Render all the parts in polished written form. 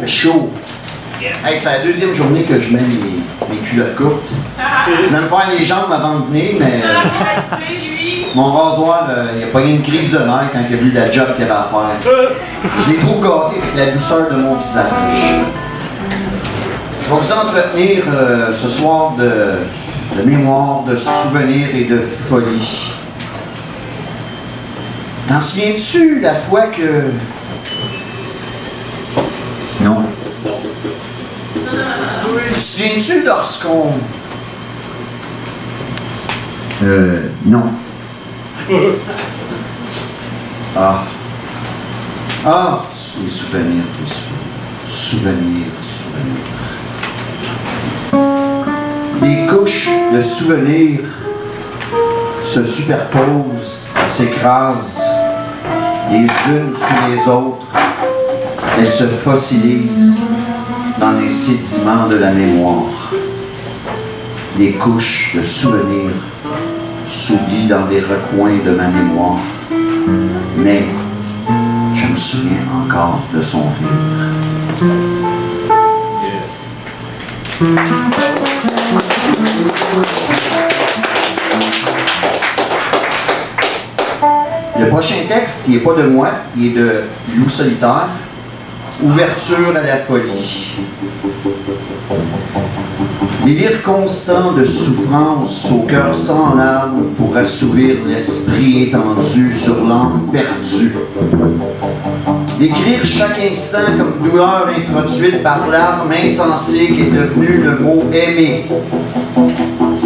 chaud. Hey, c'est la deuxième journée que je mets mes culottes courtes. Je vais me faire les jambes avant de venir, mais mon rasoir, il a pas eu une crise de nerfs quand il a vu la job qu'il avait à faire. Je l'ai trop gâté avec la douceur de mon visage. Je vais vous entretenir ce soir de mémoire, de souvenirs et de folie. T'en souviens-tu la fois que... Non. Te souviens-tu lorsqu'on... non. Ah. Ah, les souvenirs, les souvenirs. Les couches de souvenirs se superposent, s'écrasent les unes sur les autres. Elles se fossilisent dans les sédiments de la mémoire. Les couches de souvenirs s'oublient dans des recoins de ma mémoire. Mais je me souviens encore de son rire. Le prochain texte, il n'est pas de moi, il est de Loup Solitaire. Ouverture à la folie. Délire constant de souffrance au cœur sans larmes pour assouvir l'esprit étendu sur l'âme perdue. Décrire chaque instant comme douleur introduite par l'arme insensée qui est devenue le mot aimer.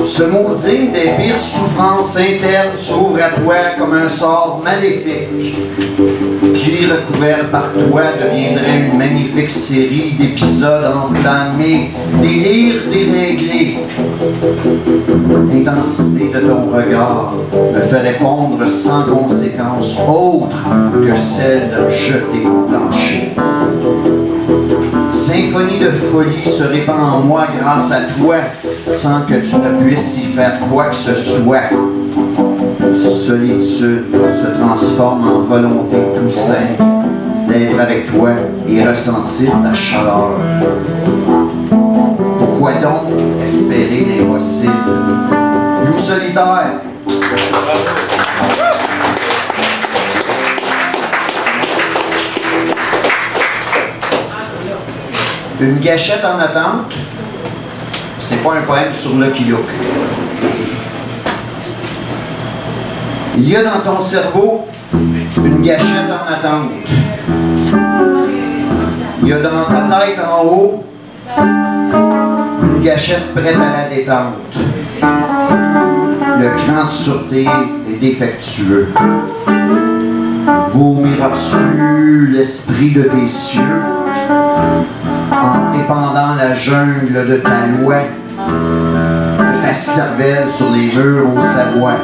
Ce mot digne des pires souffrances internes s'ouvre à toi comme un sort maléfique qui, recouvert par toi, deviendrait une magnifique série d'épisodes enflammés, délires déréglés. L'intensité de ton regard me ferait fondre sans conséquence autre que celle de jeter au plancher. Symphonie de folie se répand en moi grâce à toi, sans que tu ne puisses y faire quoi que ce soit. Solitude se transforme en volonté tout simple d'être avec toi et ressentir ta chaleur. Pourquoi donc espérer l'impossible? Loup Solitaire. Une gâchette en attente, c'est pas un poème sur Lucky Luke. Il y a dans ton cerveau une gâchette en attente. Il y a dans ta tête en haut une gâchette prête à la détente. Le cran de sûreté est défectueux. Vomira-tu l'esprit de tes cieux en épandant la jungle de ta loi, de ta cervelle sur les murs aux Savoie?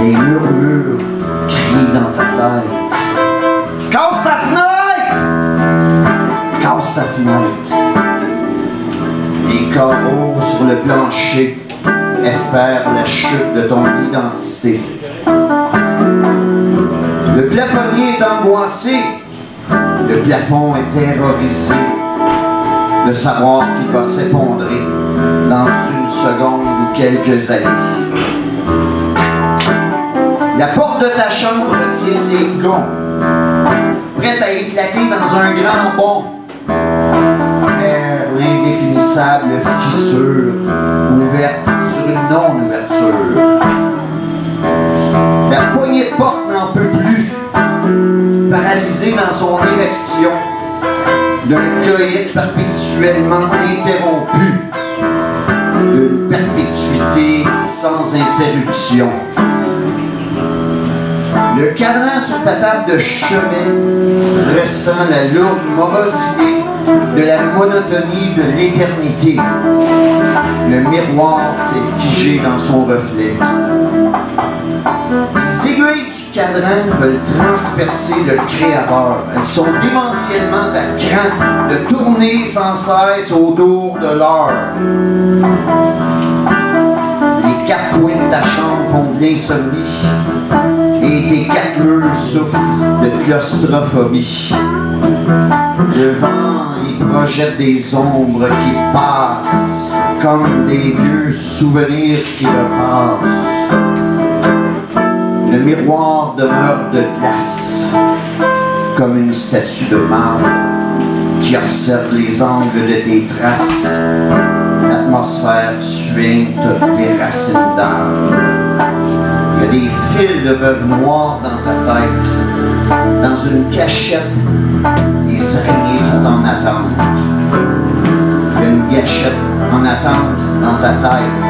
Les murmures crient dans ta tête. Casse ta fenêtre! Casse ta fenêtre! Les carreaux sur le plancher espèrent la chute de ton identité. Le plafonnier est angoissé. Le plafond est terrorisé de savoir qu'il va s'effondrer dans une seconde ou quelques années. La porte de ta chambre tient ses gonds, prête à éclater dans un grand bond vers l'indéfinissable fissure ouverte sur une non-ouverture. La poignée de porte n'en peut plus, paralysé dans son érection d'un coït perpétuellement interrompu, d'une perpétuité sans interruption. Le cadran sur ta table de chevet ressent la lourde morosité de la monotonie de l'éternité. Le miroir s'est figé dans son reflet. Les aiguilles du cadran veulent transpercer le Créateur. Elles sont démentiellement à cran de tourner sans cesse autour de l'heure. Les quatre coins de ta chambre font de l'insomnie. Et et tes quatre murs souffrent de claustrophobie. Le vent y projette des ombres qui passent comme des vieux souvenirs qui repassent. Le miroir demeure de glace comme une statue de marbre qui observe les angles de tes traces. L'atmosphère suinte des racines d'arbres. Il y a des fils de veuve noire dans ta tête. Dans une cachette, les araignées sont en attente. Il y a une gâchette en attente dans ta tête.